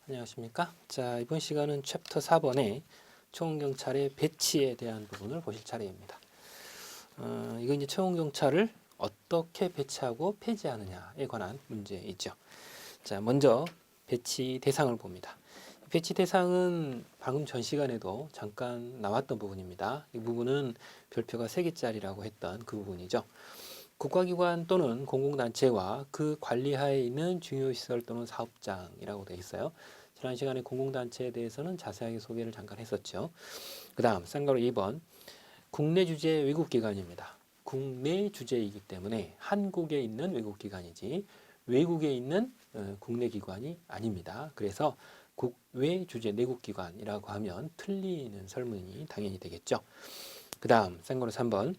안녕하십니까? 자, 이번 시간은 챕터 4번의 초원경찰의 배치에 대한 부분을 보실 차례입니다. 이거 이제 초원경찰을 어떻게 배치하고 폐지하느냐에 관한 문제이죠. 자, 먼저 배치 대상을 봅니다. 배치 대상은 방금 전 시간에도 잠깐 나왔던 부분입니다. 이 부분은 별표가 3개짜리라고 했던 그 부분이죠. 국가기관 또는 공공단체와 그 관리하에 있는 중요시설 또는 사업장이라고 되어 있어요. 지난 시간에 공공단체에 대해서는 자세하게 소개를 잠깐 했었죠. 그 다음 쌍가로 2번 국내 주재 외국기관입니다. 국내 주재이기 때문에 한국에 있는 외국기관이지 외국에 있는 국내 기관이 아닙니다. 그래서 국외 주재 내국기관이라고 하면 틀리는 설문이 당연히 되겠죠. 그 다음 쌍가로 3번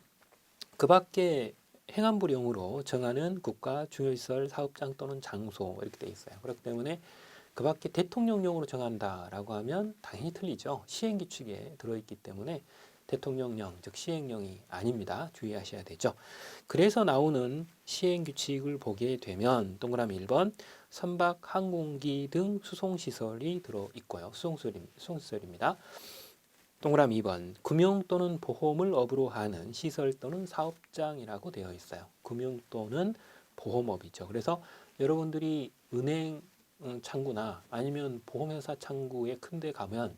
그 밖에 행안부령으로 정하는 국가 중요시설 사업장 또는 장소 이렇게 되어 있어요. 그렇기 때문에 그 밖에 대통령령으로 정한다라고 하면 당연히 틀리죠. 시행규칙에 들어있기 때문에 대통령령, 즉 시행령이 아닙니다. 주의하셔야 되죠. 그래서 나오는 시행규칙을 보게 되면 동그라미 1번 선박, 항공기 등 수송시설이 들어있고요. 수송시설입니다. 동그라미 2번 금융 또는 보험을 업으로 하는 시설 또는 사업장이라고 되어 있어요. 금융 또는 보험업이죠. 그래서 여러분들이 은행 창구나 아니면 보험회사 창구에 큰 데 가면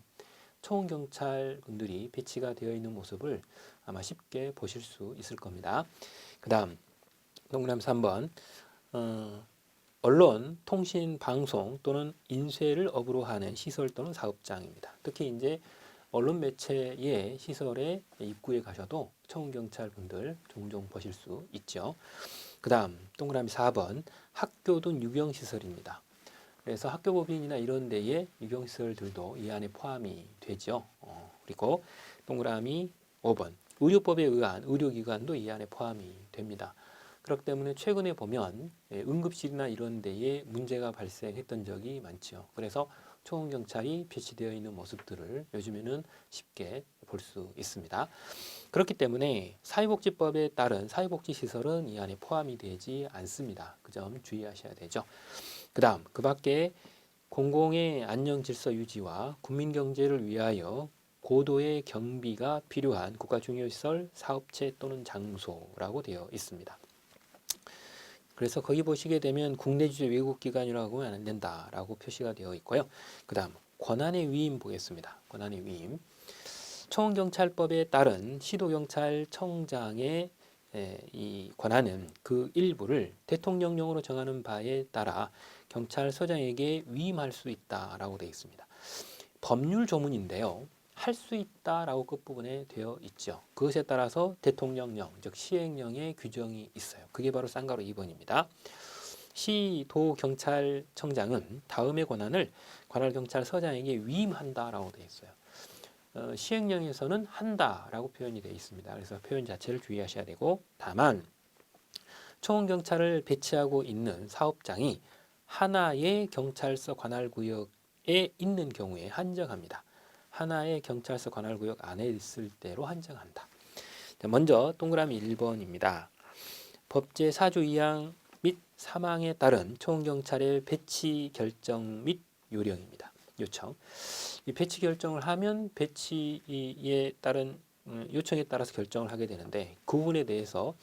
초원경찰 분들이 배치가 되어 있는 모습을 아마 쉽게 보실 수 있을 겁니다. 그 다음 동그라미 3번 언론, 통신, 방송 또는 인쇄를 업으로 하는 시설 또는 사업장입니다. 특히 이제 언론 매체의 시설에 입구에 가셔도 초원경찰 분들 종종 보실 수 있죠. 그 다음 동그라미 4번 학교 등 유경시설입니다. 그래서 학교법인이나 이런 데에 유경시설들도 이 안에 포함이 되죠. 그리고 동그라미 5번 의료법에 의한 의료기관도 이 안에 포함이 됩니다. 그렇기 때문에 최근에 보면 응급실이나 이런 데에 문제가 발생했던 적이 많죠. 그래서 초원경찰이 배치되어 있는 모습들을 요즘에는 쉽게 볼 수 있습니다. 그렇기 때문에 사회복지법에 따른 사회복지시설은 이 안에 포함이 되지 않습니다. 그 점 주의하셔야 되죠. 그 다음 그 밖에 공공의 안녕 질서 유지와 국민 경제를 위하여 고도의 경비가 필요한 국가 중요시설, 사업체 또는 장소라고 되어 있습니다. 그래서 거기 보시게 되면 국내 주재 외국 기관이라고 하면 안 된다라고 표시가 되어 있고요. 그 다음 권한의 위임 보겠습니다. 권한의 위임. 초원경찰법에 따른 시도경찰청장의 이 권한은 그 일부를 대통령령으로 정하는 바에 따라 경찰서장에게 위임할 수 있다라고 되어 있습니다. 법률 조문인데요. 할 수 있다라고 끝부분에 되어 있죠. 그것에 따라서 대통령령, 즉 시행령의 규정이 있어요. 그게 바로 쌍가로 2번입니다. 시도경찰청장은 다음의 권한을 관할경찰서장에게 위임한다라고 되어 있어요. 시행령에서는 한다라고 표현이 되어 있습니다. 그래서 표현 자체를 주의하셔야 되고 다만 초원경찰을 배치하고 있는 사업장이 하나의 경찰서 관할구역에 있는 경우에 한정합니다. 하나의 경찰서 관할구역 안에 있을 때로 한정한다. 먼저 동그라미 1번입니다. 법제 4조 2항 및 3항에 따른 초원경찰의 배치 결정 및 요령입니다. 요청. 이 배치 결정을 하면 배치에 따른 요청에 따라서 결정을 하게 되는데 그 부분에 대해서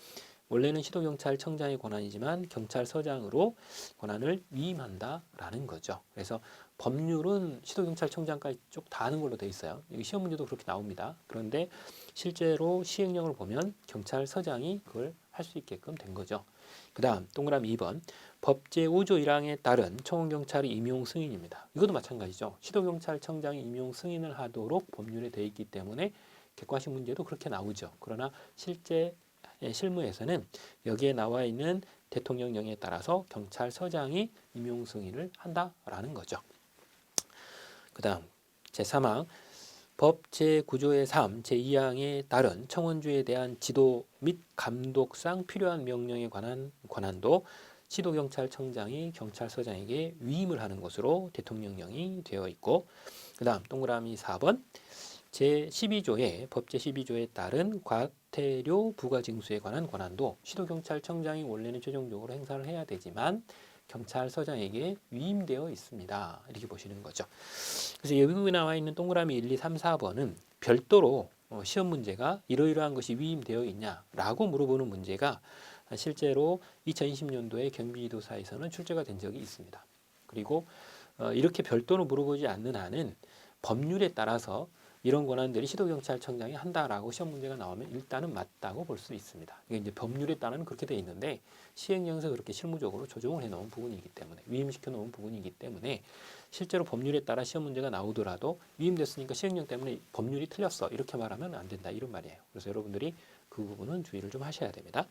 원래는 시도경찰청장의 권한이지만 경찰서장으로 권한을 위임한다라는 거죠. 그래서 법률은 시도경찰청장까지 쭉 다 하는 걸로 돼 있어요. 여기 시험 문제도 그렇게 나옵니다. 그런데 실제로 시행령을 보면 경찰서장이 그걸 할 수 있게끔 된 거죠. 그 다음 동그라미 2번 법제 5조 1항에 따른 초원경찰의 임용 승인입니다. 이것도 마찬가지죠. 시도경찰청장이 임용 승인을 하도록 법률에 되어 있기 때문에 객관식 문제도 그렇게 나오죠. 그러나 실제 실무에서는 여기에 나와 있는 대통령령에 따라서 경찰서장이 임용 승인을 한다라는 거죠. 그 다음 제3항 법 제9조의 3, 제2항에 따른 청원주에 대한 지도 및 감독상 필요한 명령에 관한 권한도 시도경찰청장이 경찰서장에게 위임을 하는 것으로 대통령령이 되어 있고 그 다음 동그라미 4번 제12조의 법 제12조에 따른 과태료 부과징수에 관한 권한도 시도경찰청장이 원래는 최종적으로 행사를 해야 되지만 경찰서장에게 위임되어 있습니다. 이렇게 보시는 거죠. 그래서 여기 나와 있는 동그라미 1, 2, 3, 4번은 별도로 시험 문제가 이러이러한 것이 위임되어 있냐라고 물어보는 문제가 실제로 2020년도에 경기지도사에서는 출제가 된 적이 있습니다. 그리고 이렇게 별도로 물어보지 않는 한은 법률에 따라서 이런 권한들이 시도경찰청장이 한다라고 시험 문제가 나오면 일단은 맞다고 볼 수 있습니다. 이게 이제 법률에 따르면 그렇게 돼 있는데 시행령에서 그렇게 실무적으로 조정을 해놓은 부분이기 때문에 위임시켜 놓은 부분이기 때문에 실제로 법률에 따라 시험 문제가 나오더라도 위임됐으니까 시행령 때문에 법률이 틀렸어 이렇게 말하면 안 된다 이런 말이에요. 그래서 여러분들이 그 부분은 주의를 좀 하셔야 됩니다.